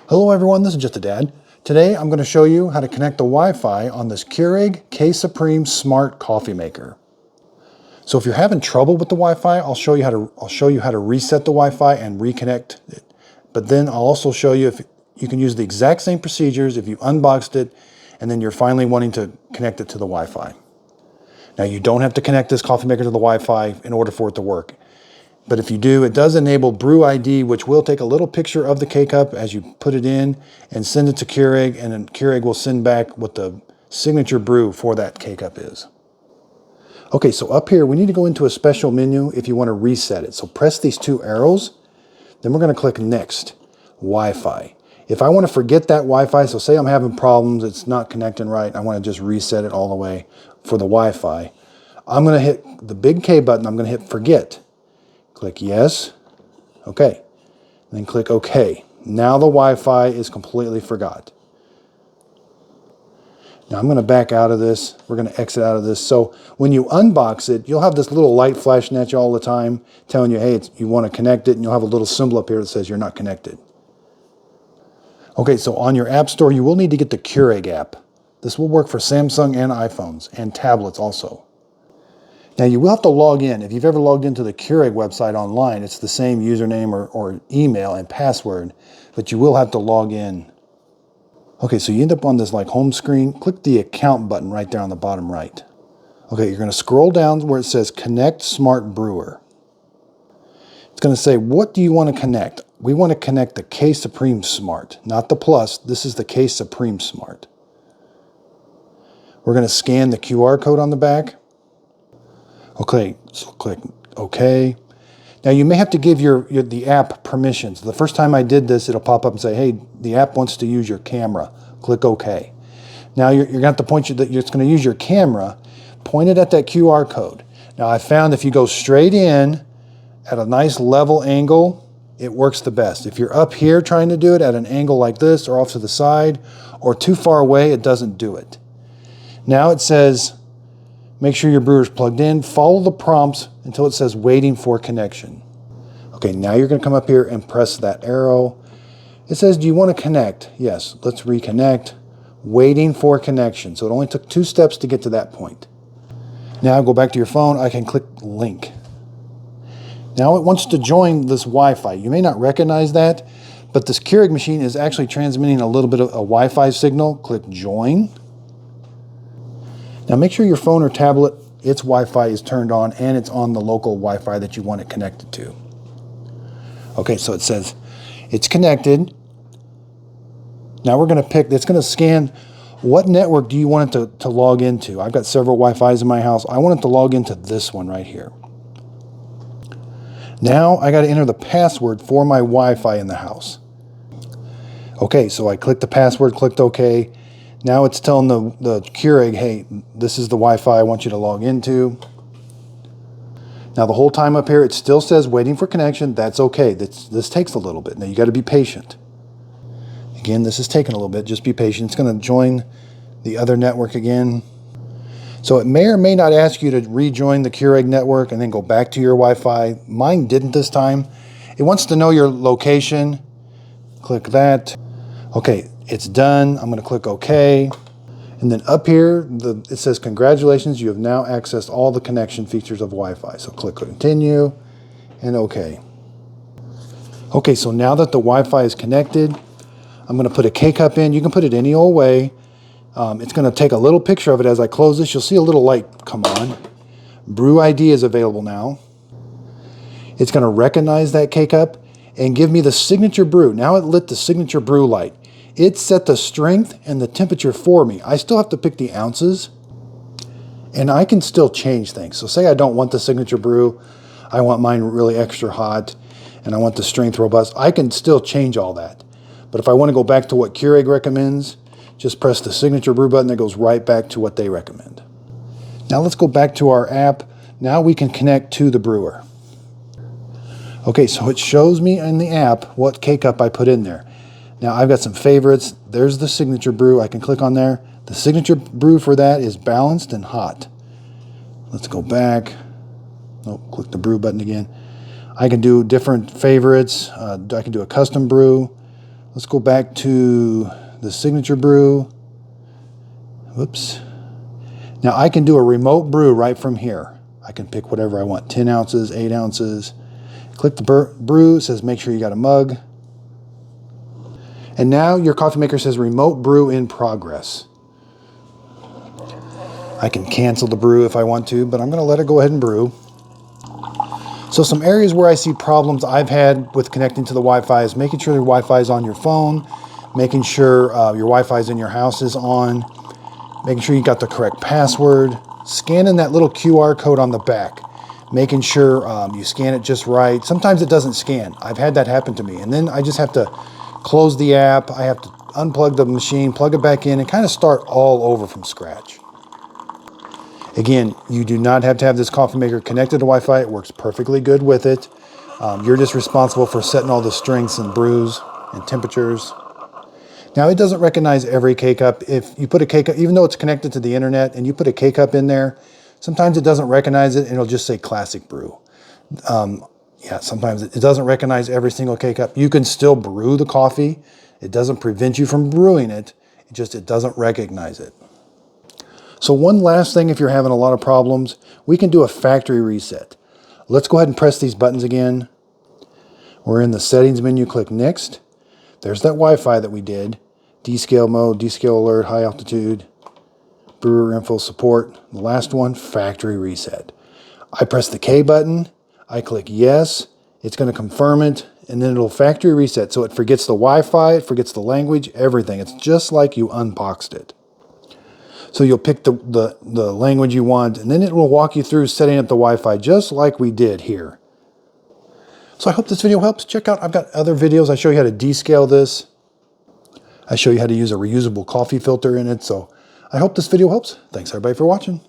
Hello everyone, this is Just a Dad. Today I'm going to show you how to connect the Wi-Fi on this Keurig K-Supreme Smart Coffee Maker. So if you're having trouble with the Wi-Fi, I'll show you how to reset the Wi-Fi and reconnect it. But then I'll also show you if you can use the exact same procedures if you unboxed it and then you're finally wanting to connect it to the Wi-Fi. Now you don't have to connect this coffee maker to the Wi-Fi in order for it to work. But if you do, it does enable Brew ID, which will take a little picture of the K-Cup as you put it in and send it to Keurig, and then Keurig will send back what the signature brew for that K-Cup is. Okay, so up here, we need to go into a special menu if you want to reset it. So press these two arrows, then we're going to click Next, Wi-Fi. If I want to forget that Wi-Fi, so say I'm having problems, it's not connecting right, I want to just reset it all the way for the Wi-Fi, I'm going to hit the big K button, I'm going to hit Forget. Click Yes, okay, and then click OK. Now the Wi-Fi is completely forgot. Now I'm going to back out of this. We're going to exit out of this. So when you unbox it, you'll have this little light flashing at you all the time telling you, hey, you want to connect it, and you'll have a little symbol up here that says you're not connected. Okay, so on your app store, you will need to get the Keurig app. This will work for Samsung and iPhones and tablets also. Now you will have to log in. If you've ever logged into the Keurig website online, it's the same username or email and password, but you will have to log in. Okay, so you end up on this like home screen. Click the account button right there on the bottom right. Okay, you're going to scroll down where it says Connect Smart Brewer. It's going to say, what do you want to connect? We want to connect the K-Supreme Smart, not the Plus. This is the K-Supreme Smart. We're going to scan the QR code on the back. Okay, so click OK. Now you may have to give the app permissions. The first time I did this, it'll pop up and say, hey, the app wants to use your camera. Click OK. Now you're going to have to point you that it's going to use your camera. Point it at that QR code. Now I found if you go straight in at a nice level angle, it works the best. If you're up here trying to do it at an angle like this or off to the side or too far away, it doesn't do it. Now it says, make sure your brewer's plugged in. Follow the prompts until it says waiting for connection. Okay, now you're going to come up here and press that arrow. It says, do you want to connect? Yes, let's reconnect. Waiting for connection. So it only took 2 steps to get to that point. Now go back to your phone. I can click link. Now it wants to join this Wi-Fi. You may not recognize that, but this Keurig machine is actually transmitting a little bit of a Wi-Fi signal. Click join. Now make sure your phone or tablet, its Wi-Fi is turned on and it's on the local Wi-Fi that you want it connected to. Okay, so it says it's connected. Now we're going to pick, it's going to scan what network do you want it to log into. I've got several Wi-Fis in my house. I want it to log into this one right here. Now I got to enter the password for my Wi-Fi in the house. Okay, so I clicked the password, clicked OK. Now it's telling the Keurig, hey, this is the Wi-Fi I want you to log into. Now the whole time up here, it still says waiting for connection. That's okay. This takes a little bit. Now you got to be patient. Again, this is taking a little bit. Just be patient. It's going to join the other network again. So it may or may not ask you to rejoin the Keurig network and then go back to your Wi-Fi. Mine didn't this time. It wants to know your location. Click that. Okay, it's done. I'm going to click OK. And then up here, it says, congratulations, you have now accessed all the connection features of Wi-Fi. So click Continue and OK. Okay, so now that the Wi-Fi is connected, I'm going to put a K-Cup in. You can put it any old way. It's going to take a little picture of it as I close this. You'll see a little light come on. Brew ID is available now. It's going to recognize that K-Cup and give me the signature brew. Now it lit the signature brew light. It set the strength and the temperature for me. I still have to pick the ounces, and I can still change things. So say I don't want the signature brew, I want mine really extra hot, and I want the strength robust. I can still change all that. But if I want to go back to what Keurig recommends, just press the signature brew button. It goes right back to what they recommend. Now let's go back to our app. Now we can connect to the brewer. Okay, so it shows me in the app what K-Cup I put in there. Now I've got some favorites. There's the signature brew. I can click on there. The signature brew for that is balanced and hot. Let's go back. Oh, click the brew button again. I can do different favorites. I can do a custom brew. Let's go back to the signature brew. Whoops. Now I can do a remote brew right from here. I can pick whatever I want, 10 ounces, 8 ounces. Click the brew, it says make sure you got a mug. And now your coffee maker says remote brew in progress. I can cancel the brew if I want to, but I'm going to let it go ahead and brew. So some areas where I see problems I've had with connecting to the Wi-Fi is making sure your Wi-Fi is on your phone, making sure your Wi-Fi is in your house is on, making sure you got the correct password, scanning that little QR code on the back, making sure you scan it just right. Sometimes it doesn't scan. I've had that happen to me. And then I just have to close the app. I have to unplug the machine, plug it back in, and kind of start all over from scratch. Again, you do not have to have this coffee maker connected to Wi-Fi. It works perfectly good with it. You're just responsible for setting all the strengths and brews and temperatures. Now, it doesn't recognize every K-Cup. If you put a K-Cup, even though it's connected to the internet, and you put a K-Cup in there, sometimes it doesn't recognize it, and it'll just say Classic Brew. Yeah, sometimes it doesn't recognize every single K-Cup. You can still brew the coffee. It doesn't prevent you from brewing it. It doesn't recognize it. So one last thing, if you're having a lot of problems, we can do a factory reset. Let's go ahead and press these buttons again. We're in the settings menu, click next. There's that Wi-Fi that we did. Descale mode, descale alert, high altitude, brewer info support. The last one, factory reset. I press the K button, I click yes, it's going to confirm it, and then it'll factory reset. So it forgets the Wi-Fi, it forgets the language, everything. It's just like you unboxed it. So you'll pick the language you want, and then it will walk you through setting up the Wi-Fi just like we did here. So I hope this video helps. Check out, I've got other videos. I show you how to descale this. I show you how to use a reusable coffee filter in it. So I hope this video helps. Thanks everybody for watching.